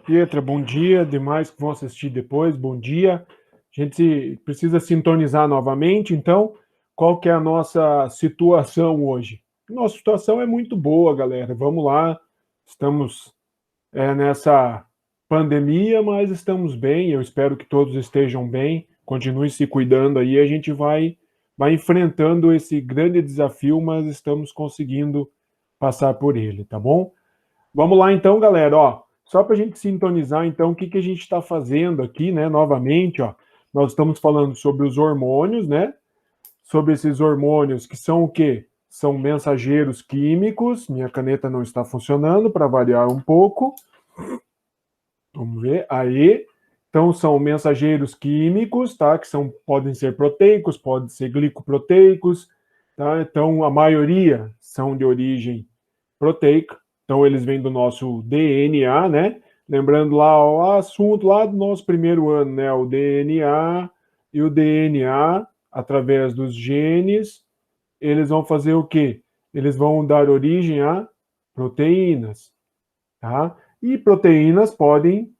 Pietra, bom dia. Demais que vão assistir depois, bom dia. A gente precisa sintonizar novamente, então, qual que é a nossa situação hoje? Nossa situação é muito boa, galera. Vamos lá, estamos nessa pandemia, mas estamos bem. Eu espero que todos estejam bem. Continue se cuidando aí. A gente vai enfrentando esse grande desafio, mas estamos conseguindo passar por ele, tá bom? Vamos lá então, galera, ó, só para a gente sintonizar, então, o que, que a gente está fazendo aqui, né, novamente, ó, nós estamos falando sobre os hormônios, né, sobre esses hormônios que são o quê? São mensageiros químicos, minha caneta não está funcionando, para variar um pouco, vamos ver, aí, então são mensageiros químicos, tá, que são, podem ser proteicos, podem ser glicoproteicos, tá, então a maioria são de origem proteica, então eles vêm do nosso DNA, né? Lembrando lá o assunto lá do nosso primeiro ano, né? O DNA e o DNA, através dos genes, eles vão fazer o quê? Eles vão dar origem a proteínas, tá? E proteínas podem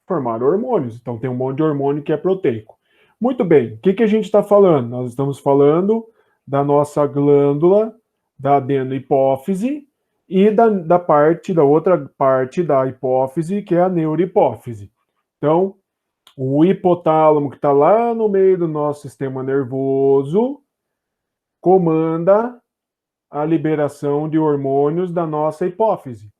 formar hormônios, então tem um monte de hormônio que é proteico. Muito bem, o que, que a gente está falando? Nós estamos falando da nossa glândula, da adenohipófise, e da outra parte da hipófise, que é a neurohipófise. Então, o hipotálamo, que está lá no meio do nosso sistema nervoso, comanda a liberação de hormônios da nossa hipófise,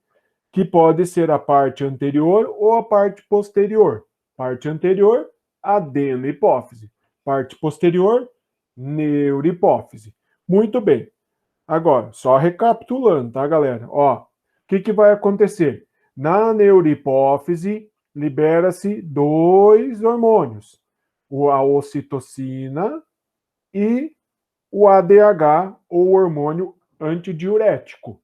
que pode ser a parte anterior ou a parte posterior. Parte anterior, adenohipófise. Parte posterior, neurohipófise. Muito bem. Agora, só recapitulando, tá, galera? Ó, o que, que vai acontecer? Na neurohipófise, libera-se dois hormônios, a ocitocina e o ADH, ou hormônio antidiurético.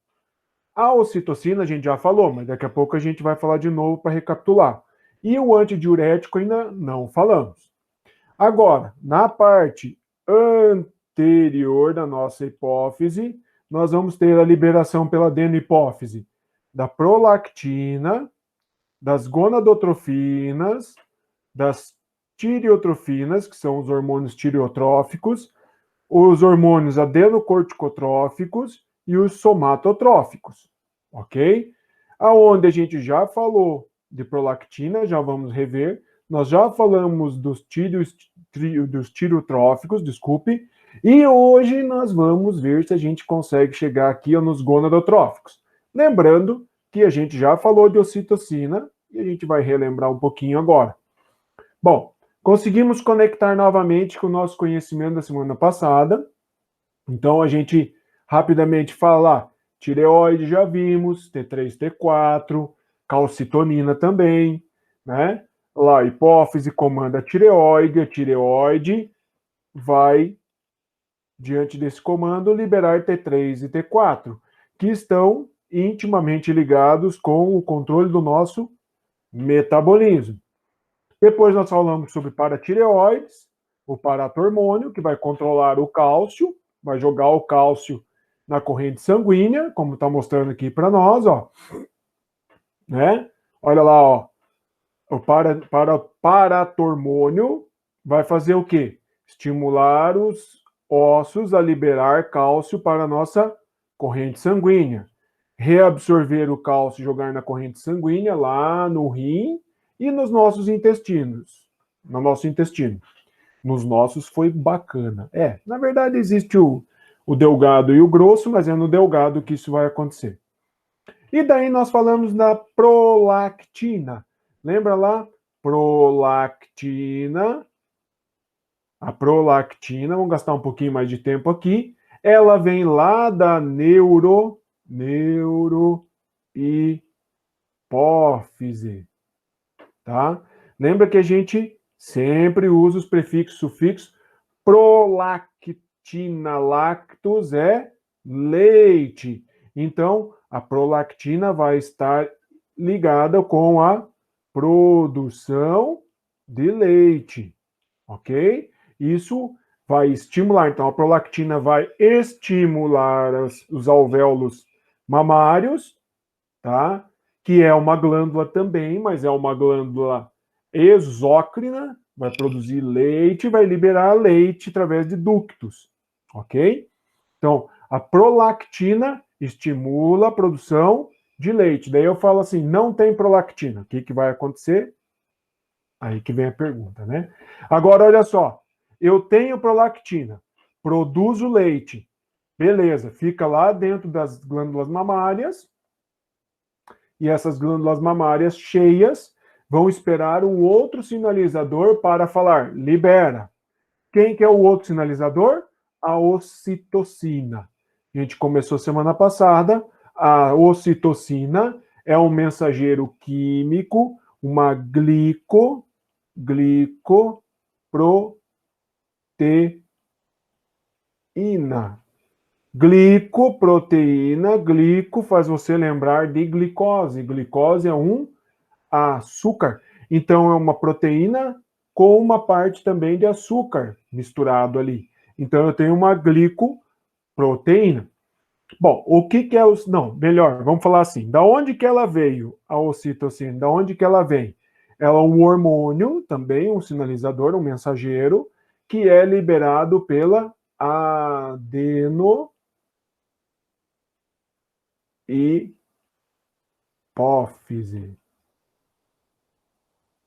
A ocitocina a gente já falou, mas daqui a pouco a gente vai falar de novo para recapitular. E o antidiurético ainda não falamos. Agora, na parte anterior da nossa hipófise, nós vamos ter a liberação pela adenohipófise da prolactina, das gonadotrofinas, das tireotrofinas, que são os hormônios tireotróficos, os hormônios adenocorticotróficos e os somatotróficos, ok? Aonde a gente já falou de prolactina, já vamos rever, nós já falamos dos tirotróficos, desculpe, e hoje nós vamos ver se a gente consegue chegar aqui nos gonadotróficos. Lembrando que a gente já falou de ocitocina e a gente vai relembrar um pouquinho agora. Bom, conseguimos conectar novamente com o nosso conhecimento da semana passada. Então, a gente rapidamente fala, tireoide já vimos, T3, T4, calcitonina também, né? Lá, a hipófise comanda a tireoide vai, diante desse comando, liberar T3 e T4, que estão intimamente ligados com o controle do nosso metabolismo. Depois nós falamos sobre paratireoides, o paratormônio, que vai controlar o cálcio, vai jogar o cálcio na corrente sanguínea, como está mostrando aqui para nós, ó. Né? Olha lá, ó. O paratormônio vai fazer o quê? Estimular os ossos a liberar cálcio para a nossa corrente sanguínea. Reabsorver o cálcio e jogar na corrente sanguínea, lá no rim e nos nossos intestinos. No nosso intestino. Nos nossos foi bacana. Na verdade existe o delgado e o grosso, mas é no delgado que isso vai acontecer. E daí nós falamos da prolactina. Lembra lá? Prolactina. A prolactina, vamos gastar um pouquinho mais de tempo aqui. Ela vem lá da neurohipófise. Tá? Lembra que a gente sempre usa os prefixos, sufixos. Prolactina, lactos é leite. Então, a prolactina vai estar ligada com a produção de leite, ok? Isso vai estimular, então a prolactina vai estimular os alvéolos mamários, tá? que é uma glândula também, mas é uma glândula exócrina, vai produzir leite, vai liberar leite através de ductos, ok? Então, a prolactina estimula a produção de leite. Daí eu falo assim, não tem prolactina. O que, que vai acontecer? Aí que vem a pergunta, né? Agora, olha só. Eu tenho prolactina, produzo leite. Beleza, fica lá dentro das glândulas mamárias. E essas glândulas mamárias cheias vão esperar um outro sinalizador para falar, libera. Quem que é o outro sinalizador? A ocitocina. A gente começou semana passada. A ocitocina é um mensageiro químico, uma glicoproteína. Glicoproteína, glico faz você lembrar de glicose. Glicose é um açúcar. Então, é uma proteína com uma parte também de açúcar misturado ali. Então, eu tenho uma glicoproteína. Bom, o que que é os... Não, melhor, vamos falar assim. Da onde que ela veio, a ocitocina? Da onde que ela vem? Ela é um hormônio, também um sinalizador, um mensageiro, que é liberado pela adenohipófise.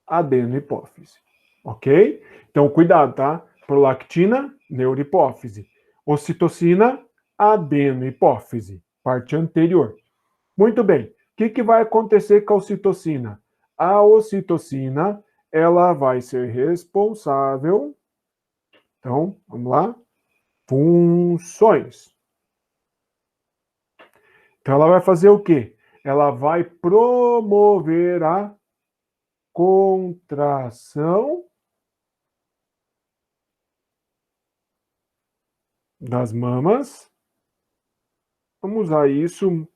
Adenohipófise. Ok? Então, cuidado, tá? Prolactina, neurohipófise. Ocitocina, adenohipófise. Parte anterior. Muito bem. O que, que vai acontecer com a ocitocina? A ocitocina, ela vai ser responsável. Então, vamos lá. Funções. Então, ela vai fazer o quê? Ela vai promover a contração das mamas. Vamos usar isso,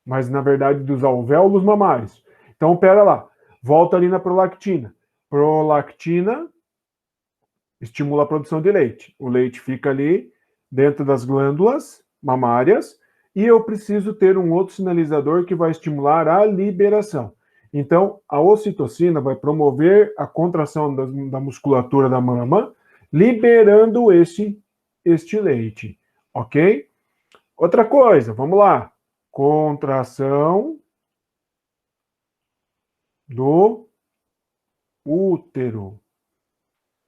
mas na verdade dos alvéolos mamários. Então, pera lá. Volta ali na prolactina. Prolactina estimula a produção de leite. O leite fica ali dentro das glândulas mamárias e eu preciso ter um outro sinalizador que vai estimular a liberação. Então, a ocitocina vai promover a contração da musculatura da mama, liberando este leite, ok? Outra coisa, vamos lá. Contração do útero,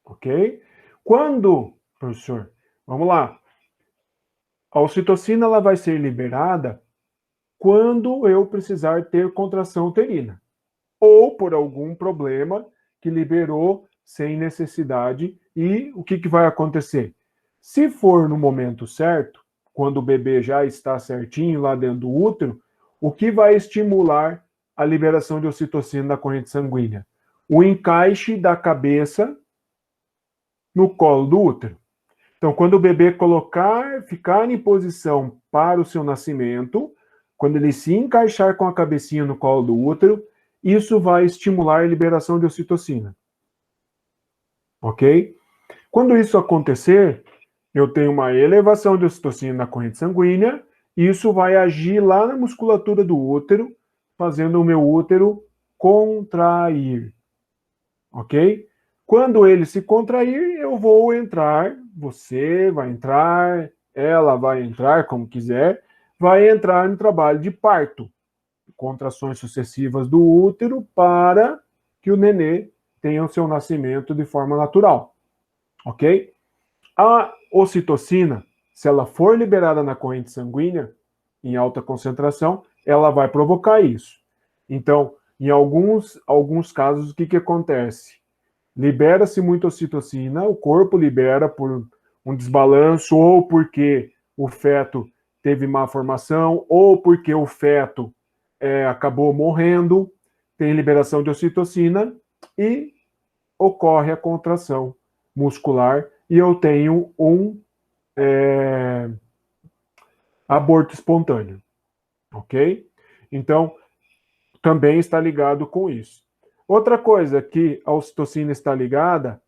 ok? Quando, professor, vamos lá. A ocitocina ela vai ser liberada quando eu precisar ter contração uterina ou por algum problema que liberou sem necessidade. E o que, que vai acontecer? Se for no momento certo, quando o bebê já está certinho lá dentro do útero, o que vai estimular a liberação de ocitocina da corrente sanguínea? O encaixe da cabeça no colo do útero. Então, quando o bebê ficar em posição para o seu nascimento, quando ele se encaixar com a cabecinha no colo do útero, isso vai estimular a liberação de ocitocina. Ok? Quando isso acontecer, eu tenho uma elevação de ocitocina na corrente sanguínea, e isso vai agir lá na musculatura do útero, fazendo o meu útero contrair. Ok? Quando ele se contrair, eu vou entrar, você vai entrar, ela vai entrar, como quiser, vai entrar no trabalho de parto. Contrações sucessivas do útero para que o nenê tenha o seu nascimento de forma natural. Ok? A ocitocina, se ela for liberada na corrente sanguínea, em alta concentração, ela vai provocar isso. Então, em alguns casos, o que acontece? Libera-se muita ocitocina, o corpo libera por um desbalanço, ou porque o feto teve má formação, ou porque o feto acabou morrendo, tem liberação de ocitocina e ocorre a contração muscular e eu tenho um aborto espontâneo, ok? Então, também está ligado com isso. Outra coisa que a ocitocina está ligada,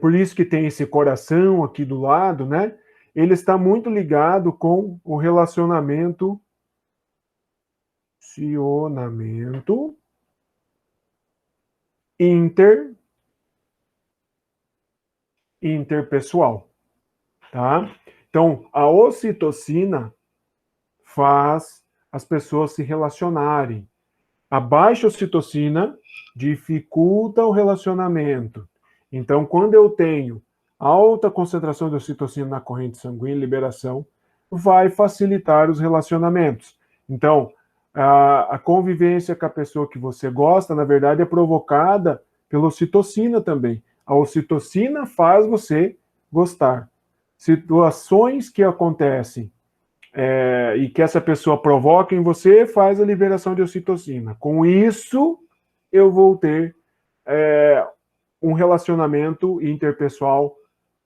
por isso que tem esse coração aqui do lado, né? Ele está muito ligado com o relacionamento relacionamento interpessoal, tá? Então, a ocitocina faz as pessoas se relacionarem. A baixa ocitocina dificulta o relacionamento. Então, quando eu tenho alta concentração de ocitocina na corrente sanguínea, liberação, vai facilitar os relacionamentos. Então, a convivência com a pessoa que você gosta, na verdade, é provocada pela ocitocina também. A ocitocina faz você gostar. Situações que acontecem e que essa pessoa provoca em você faz a liberação de ocitocina. Com isso, eu vou ter um relacionamento interpessoal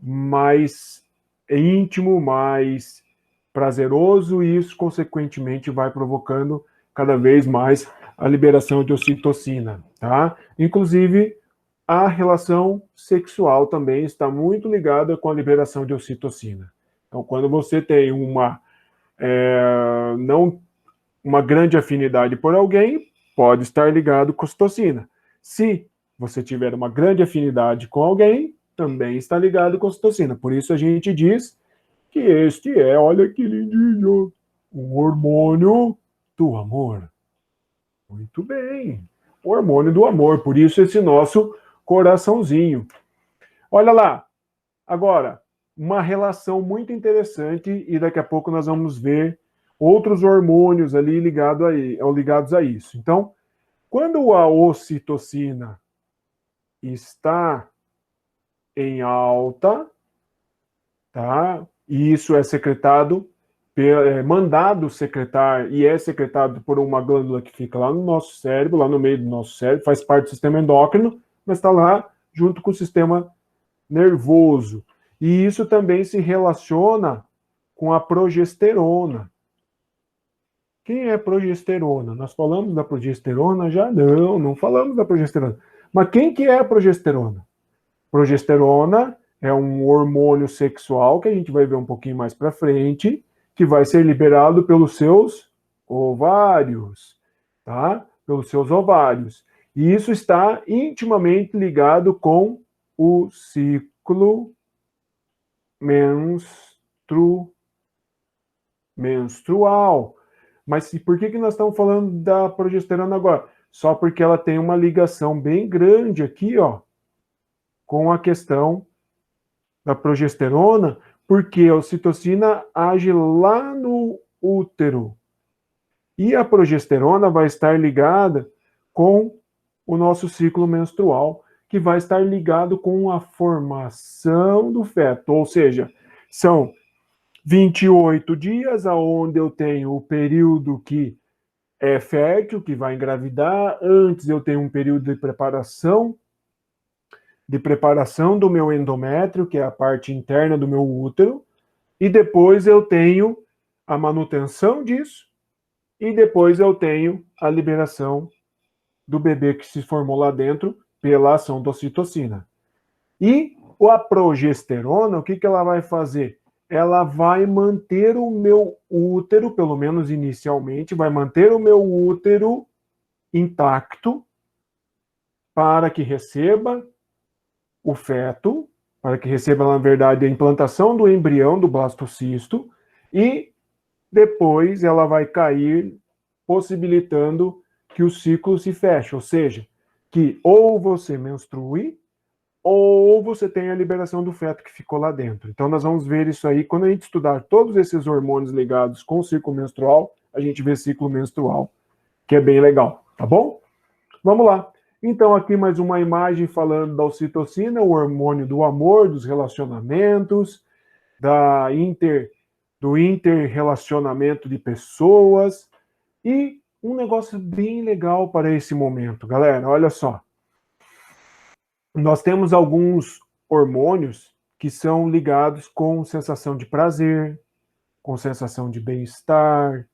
mais íntimo, mais prazeroso, e isso, consequentemente, vai provocando cada vez mais a liberação de ocitocina, tá? Inclusive, a relação sexual também está muito ligada com a liberação de ocitocina. Então, quando você tem não uma grande afinidade por alguém, pode estar ligado com ocitocina. Se você tiver uma grande afinidade com alguém, também está ligado com ocitocina. Por isso a gente diz que este é, olha que lindinho, o hormônio do amor. Muito bem, o hormônio do amor. Por isso esse nosso coraçãozinho. Olha lá, agora, uma relação muito interessante, e daqui a pouco nós vamos ver outros hormônios ali ligados a isso. Então, quando a ocitocina está em alta, tá? E isso é secretado, mandado secretar, e é secretado por uma glândula que fica lá no nosso cérebro, lá no meio do nosso cérebro, faz parte do sistema endócrino, mas está lá junto com o sistema nervoso. E isso também se relaciona com a progesterona. Quem é progesterona? Nós falamos da progesterona já? Não falamos da progesterona. Mas quem que é a progesterona? Progesterona é um hormônio sexual que a gente vai ver um pouquinho mais para frente, que vai ser liberado pelos seus ovários, tá? Pelos seus ovários. E isso está intimamente ligado com o ciclo menstrual. Mas por que nós estamos falando da progesterona agora? Só porque ela tem uma ligação bem grande aqui, ó, com a questão da progesterona, porque a ocitocina age lá no útero. E a progesterona vai estar ligada com o nosso ciclo menstrual, que vai estar ligado com a formação do feto. Ou seja, são 28 dias aonde eu tenho o período que é fértil, que vai engravidar. Antes eu tenho um período de preparação do meu endométrio, que é a parte interna do meu útero, e depois eu tenho a manutenção disso, e depois eu tenho a liberação do bebê que se formou lá dentro pela ação da ocitocina. E a progesterona, o que ela vai fazer? Ela vai manter o meu útero, pelo menos inicialmente, vai manter o meu útero intacto para que receba o feto, para que receba, na verdade, a implantação do embrião, do blastocisto, e depois ela vai cair, possibilitando que o ciclo se feche, ou seja, que ou você menstrue, ou você tem a liberação do feto que ficou lá dentro. Então nós vamos ver isso aí, quando a gente estudar todos esses hormônios ligados com o ciclo menstrual, a gente vê ciclo menstrual, que é bem legal, tá bom? Vamos lá. Então aqui mais uma imagem falando da ocitocina, o hormônio do amor, dos relacionamentos, do interrelacionamento de pessoas, e um negócio bem legal para esse momento, galera, olha só. Nós temos alguns hormônios que são ligados com sensação de prazer, com sensação de bem-estar,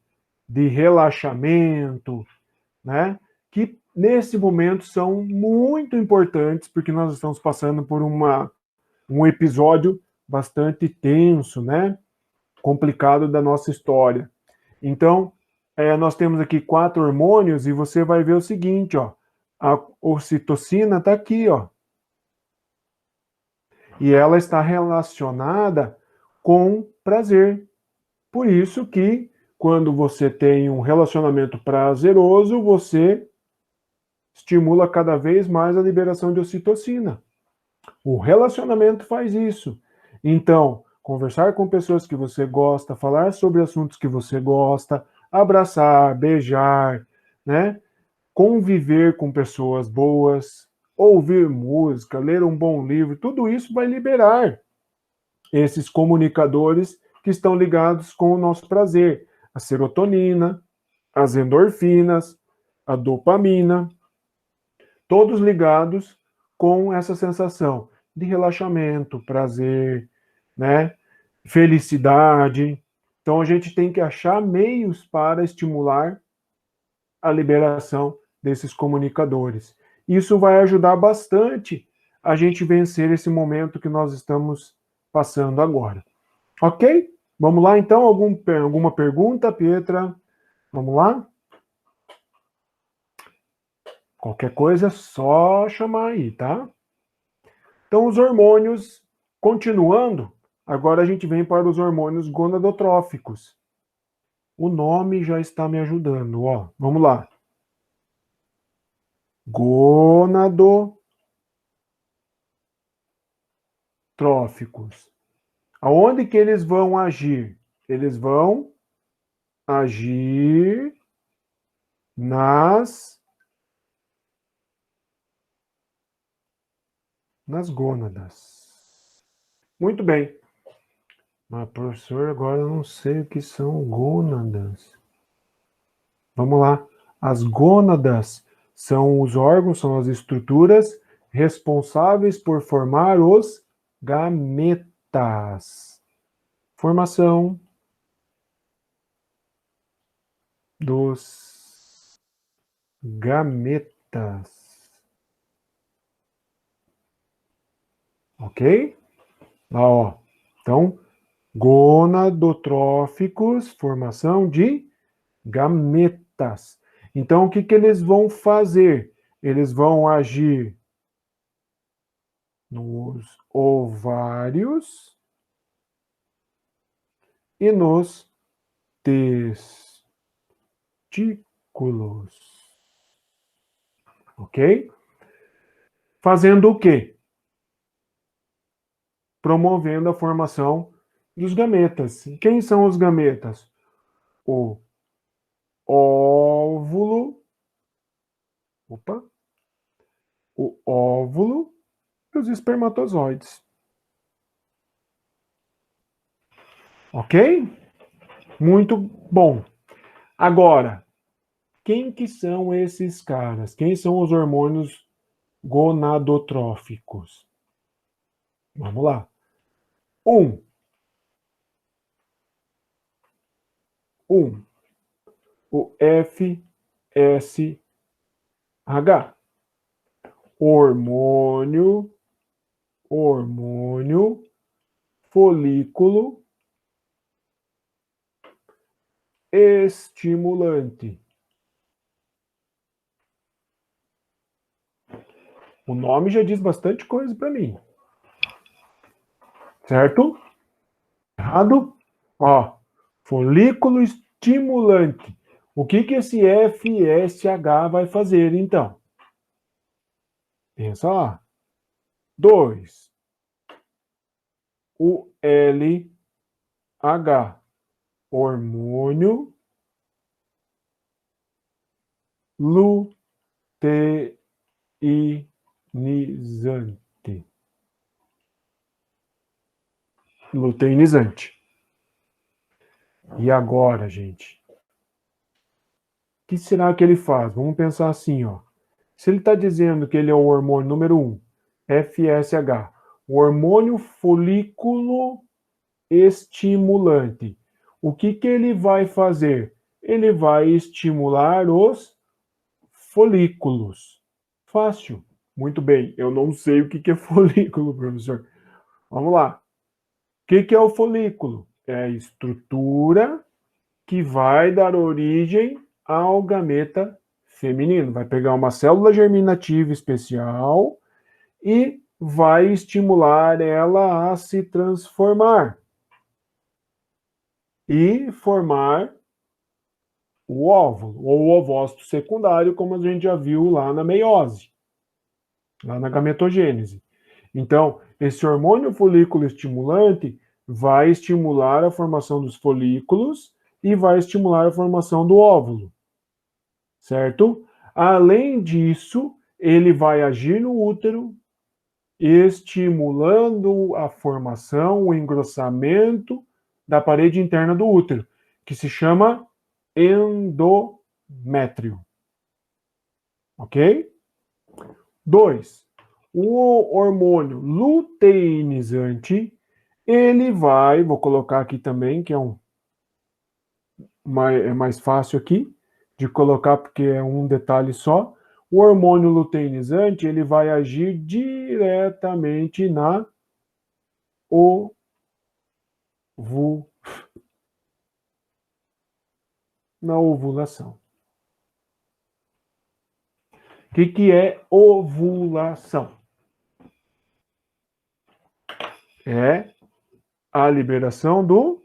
de relaxamento, né? Que nesse momento são muito importantes, porque nós estamos passando por um episódio bastante tenso, né? Complicado da nossa história. Então, nós temos aqui 4 hormônios e você vai ver o seguinte, ó. A ocitocina está aqui, ó. E ela está relacionada com prazer. Por isso que, quando você tem um relacionamento prazeroso, você estimula cada vez mais a liberação de ocitocina. O relacionamento faz isso. Então, conversar com pessoas que você gosta, falar sobre assuntos que você gosta, abraçar, beijar, né? Conviver com pessoas boas, ouvir música, ler um bom livro, tudo isso vai liberar esses comunicadores que estão ligados com o nosso prazer. A serotonina, as endorfinas, a dopamina, todos ligados com essa sensação de relaxamento, prazer, né? Felicidade. Então a gente tem que achar meios para estimular a liberação desses comunicadores. Isso vai ajudar bastante a gente vencer esse momento que nós estamos passando agora. Ok? Vamos lá então? Alguma pergunta, Pietra? Vamos lá? Qualquer coisa é só chamar aí, tá? Então, os hormônios, continuando, agora a gente vem para os hormônios gonadotróficos. O nome já está me ajudando, ó. Vamos lá. Gonadotróficos. Aonde que eles vão agir? Eles vão agir nas gônadas. Muito bem. Mas, professor, agora eu não sei o que são gônadas. Vamos lá. As gônadas são os órgãos, são as estruturas responsáveis por formar os gametas. Formação dos gametas. Ok? Lá, ó. Então, gonadotróficos, formação de gametas. Então, o que que eles vão fazer? Eles vão agir nos ovários e nos testículos. Ok? Fazendo o quê? Promovendo a formação dos gametas. Quem são os gametas? O óvulo, o óvulo e os espermatozoides. Ok? Muito bom. Agora, quem que são esses caras? Quem são os hormônios gonadotróficos? Vamos lá. O FSH. Hormônio folículo estimulante. O nome já diz bastante coisa para mim. Certo? Errado? Ó, folículo estimulante. O que que esse FSH vai fazer, então? Pensa lá. 2. O LH. Hormônio luteinizante. Luteinizante. E agora, gente? O que será que ele faz? Vamos pensar assim, ó. Se ele está dizendo que ele é o hormônio número 1, FSH, o hormônio folículo estimulante, o que que ele vai fazer? Ele vai estimular os folículos. Fácil. Muito bem. Eu não sei o que que é folículo, professor. Vamos lá. O que que é o folículo? É a estrutura que vai dar origem ao gameta feminino. Vai pegar uma célula germinativa especial e vai estimular ela a se transformar e formar o óvulo, ou o ovócito secundário, como a gente já viu lá na meiose, lá na gametogênese. Então, esse hormônio folículo estimulante vai estimular a formação dos folículos e vai estimular a formação do óvulo, certo? Além disso, ele vai agir no útero, estimulando a formação, o engrossamento da parede interna do útero, que se chama endométrio. Ok? 2. O hormônio luteinizante, ele vai, vou colocar aqui também, que é mais fácil aqui de colocar, porque é um detalhe só. O hormônio luteinizante, ele vai agir diretamente na ovulação. O que é ovulação? É a liberação do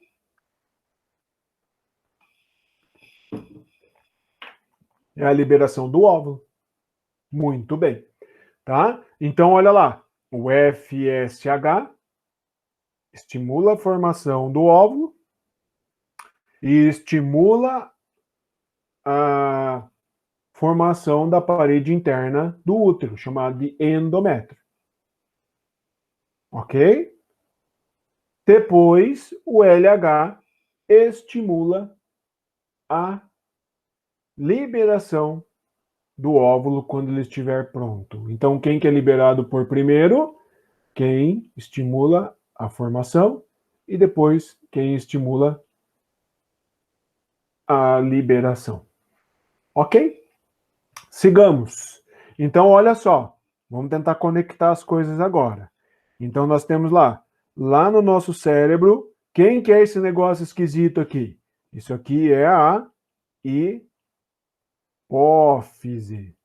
óvulo. Muito bem, tá? Então, olha lá, o FSH estimula a formação do óvulo e estimula a formação da parede interna do útero, chamada de endométrio. Ok? Depois, o LH estimula a liberação do óvulo quando ele estiver pronto. Então, quem que é liberado por primeiro? Quem estimula a formação e depois quem estimula a liberação. Ok? Sigamos. Então, olha só. Vamos tentar conectar as coisas agora. Então, nós temos lá no nosso cérebro, quem que é esse negócio esquisito aqui? Isso aqui é a hipófise.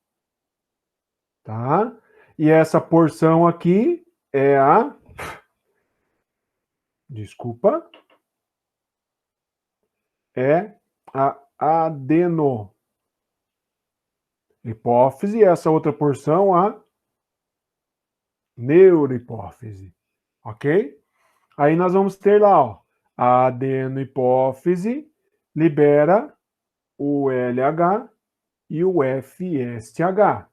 Tá? E essa porção aqui é a... Desculpa. É a adenihipófise. E essa outra porção, a neurohipófise. Ok? Aí nós vamos ter lá, ó, a adenihipófise libera o LH e o FSH,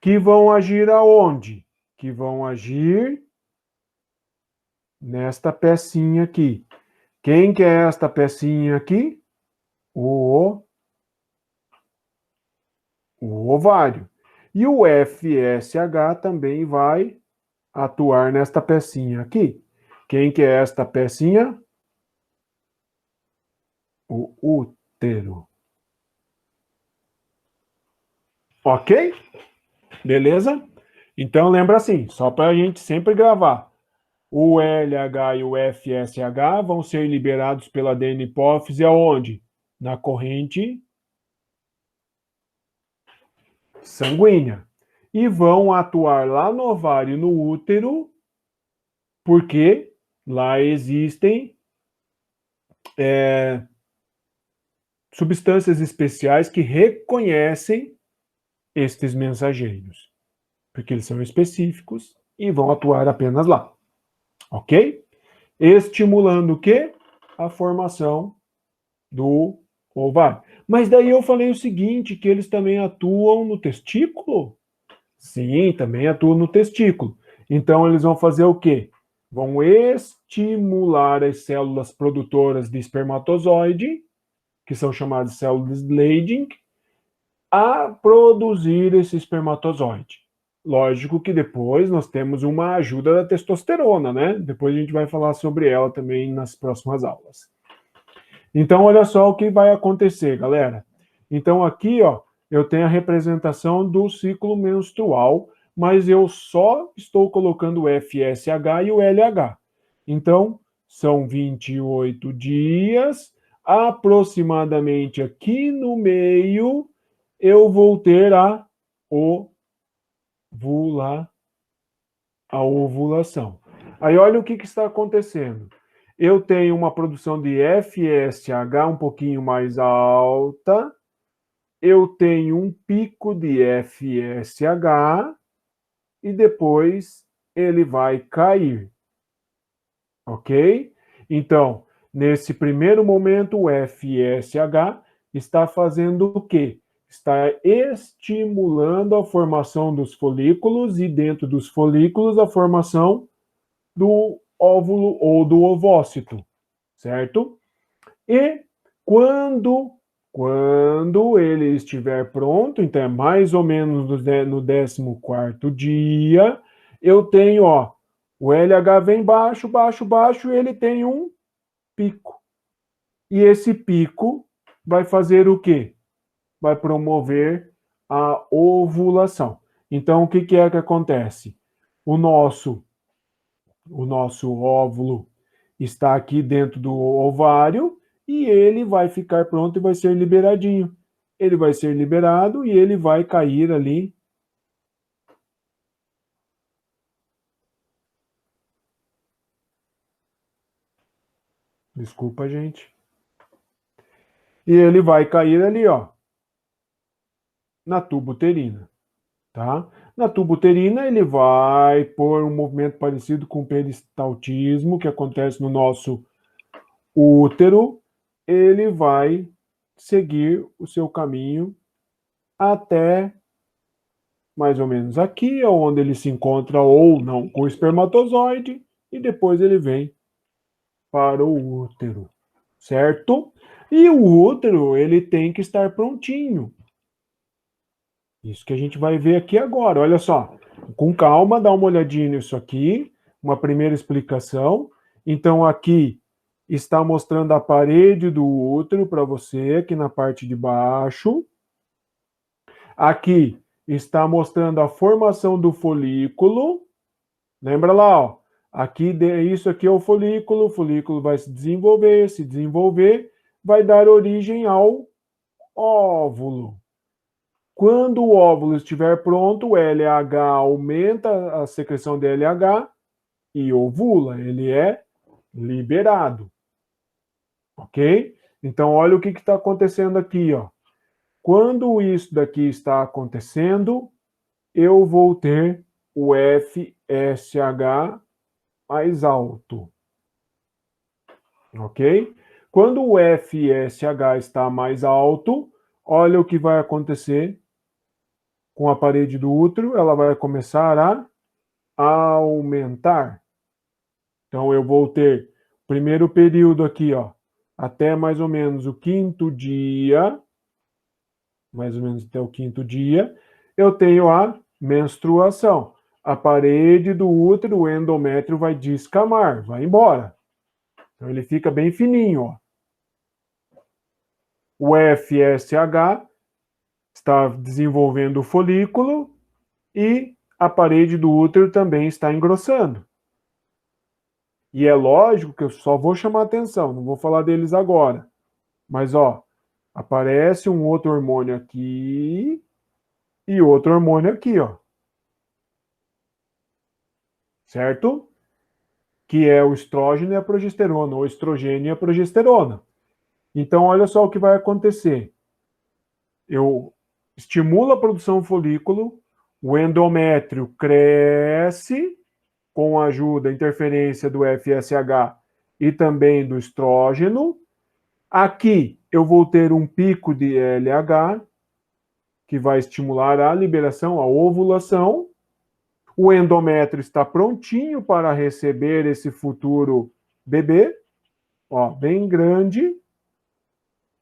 que vão agir aonde? Que vão agir nesta pecinha aqui. Quem que é esta pecinha aqui? O ovário. E o FSH também vai atuar nesta pecinha aqui. Quem que é esta pecinha? O útero. Ok? Beleza? Então lembra assim, só para a gente sempre gravar. O LH e o FSH vão ser liberados pela adenihipófise aonde? Na corrente sanguínea. E vão atuar lá no ovário e no útero, porque lá existem substâncias especiais que reconhecem estes mensageiros, porque eles são específicos e vão atuar apenas lá. Ok? Estimulando o quê? A formação do ovário. Mas daí eu falei o seguinte, que eles também atuam no testículo? Sim, também atuam no testículo. Então eles vão fazer o quê? Vão estimular as células produtoras de espermatozoide, que são chamadas células de Leydig, a produzir esse espermatozoide. Lógico que depois nós temos uma ajuda da testosterona, né? Depois a gente vai falar sobre ela também nas próximas aulas. Então, olha só o que vai acontecer, galera. Então, aqui, ó, eu tenho a representação do ciclo menstrual, mas eu só estou colocando o FSH e o LH. Então, são 28 dias, aproximadamente aqui no meio, eu vou ter a ovulação. Aí olha o que está acontecendo. Eu tenho uma produção de FSH um pouquinho mais alta, eu tenho um pico de FSH e depois ele vai cair, ok? Então, nesse primeiro momento, o FSH está fazendo o quê? Está estimulando a formação dos folículos e dentro dos folículos a formação do óvulo ou do ovócito, certo? E quando ele estiver pronto, então é mais ou menos no 14º dia, eu tenho, ó, o LH vem baixo, baixo, baixo, e ele tem um pico. E esse pico vai fazer o quê? Vai promover a ovulação. Então, o que é que acontece? O nosso óvulo está aqui dentro do ovário e ele vai ficar pronto e vai ser liberadinho. Ele vai ser liberado e ele vai cair ali. Desculpa, gente. E ele vai cair ali, ó, na tuba uterina, tá? Na tuba uterina ele vai por um movimento parecido com o peristaltismo que acontece no nosso útero, ele vai seguir o seu caminho até mais ou menos aqui, onde ele se encontra ou não com o espermatozoide, e depois ele vem para o útero, certo? E o útero, ele tem que estar prontinho. Isso que a gente vai ver aqui agora, olha só. Com calma, dá uma olhadinha nisso aqui, uma primeira explicação. Então, aqui está mostrando a parede do útero para você, aqui na parte de baixo. Aqui está mostrando a formação do folículo. Lembra lá, ó. Aqui, isso aqui é o folículo vai se desenvolver, vai dar origem ao óvulo. Quando o óvulo estiver pronto, o LH aumenta a secreção de LH e ovula, ele é liberado. Ok? Então, olha o que está acontecendo aqui, ó. Quando isso daqui está acontecendo, eu vou ter o FSH mais alto. Ok? Quando o FSH está mais alto, olha o que vai acontecer com a parede do útero, ela vai começar a aumentar. Então, eu vou ter o primeiro período aqui, ó, até mais ou menos o 5º dia, mais ou menos até o 5º dia, eu tenho a menstruação. A parede do útero, o endométrio vai descamar, vai embora. Então, ele fica bem fininho, ó. O FSH está desenvolvendo o folículo e a parede do útero também está engrossando. E é lógico que eu só vou chamar atenção, não vou falar deles agora. Mas, ó, aparece um outro hormônio aqui e outro hormônio aqui, ó. Certo? Que é o estrógeno e a progesterona, ou estrogênio e a progesterona. Então, olha só o que vai acontecer. Eu estimulo a produção do folículo, o endométrio cresce com a ajuda, interferência do FSH e também do estrógeno. Aqui eu vou ter um pico de LH, que vai estimular a liberação, a ovulação. O endométrio está prontinho para receber esse futuro bebê, ó, bem grande.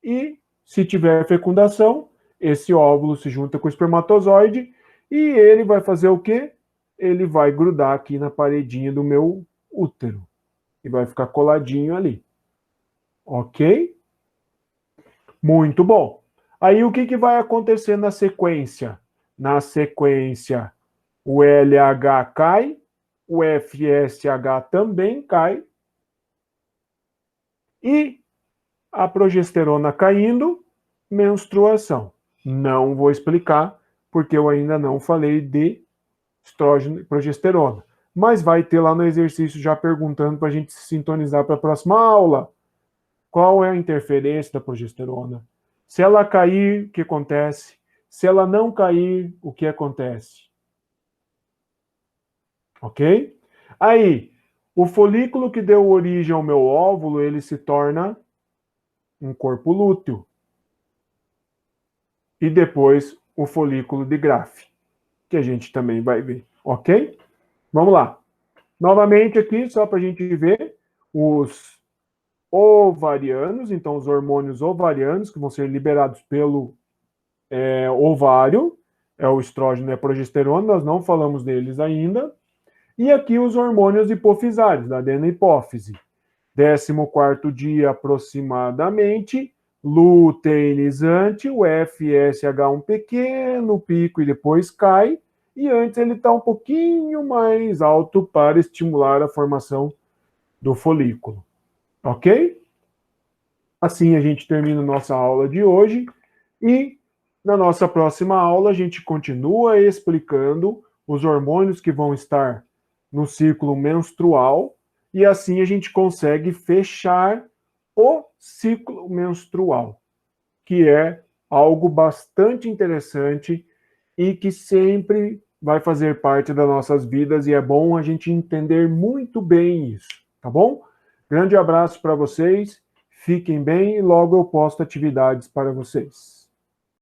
E se tiver fecundação, esse óvulo se junta com o espermatozoide e ele vai fazer o quê? Ele vai grudar aqui na paredinha do meu útero e vai ficar coladinho ali. Ok? Muito bom. Aí o que vai acontecer na sequência? Na sequência, o LH cai, o FSH também cai, e A progesterona caindo, menstruação. Não vou explicar, porque eu ainda não falei de estrógeno e progesterona. Mas vai ter lá no exercício já perguntando para a gente se sintonizar para a próxima aula. Qual é a interferência da progesterona? Se ela cair, o que acontece? Se ela não cair, o que acontece? Ok? Aí, o folículo que deu origem ao meu óvulo, ele se torna um corpo lúteo. E depois o folículo de Graafi, que a gente também vai ver, ok? Vamos lá. Novamente aqui, só para a gente ver os ovarianos, então os hormônios ovarianos que vão ser liberados pelo ovário, é o estrógeno e a progesterona, nós não falamos deles ainda. E aqui os hormônios hipofisários, da adenohipófise. 14º dia aproximadamente, luteinizante, o FSH um pequeno pico e depois cai, e antes ele está um pouquinho mais alto para estimular a formação do folículo. Ok? Assim a gente termina nossa aula de hoje e na nossa próxima aula a gente continua explicando os hormônios que vão estar no ciclo menstrual e assim a gente consegue fechar o ciclo menstrual, que é algo bastante interessante e que sempre vai fazer parte das nossas vidas e é bom a gente entender muito bem isso, tá bom? Grande abraço para vocês, fiquem bem e logo eu posto atividades para vocês.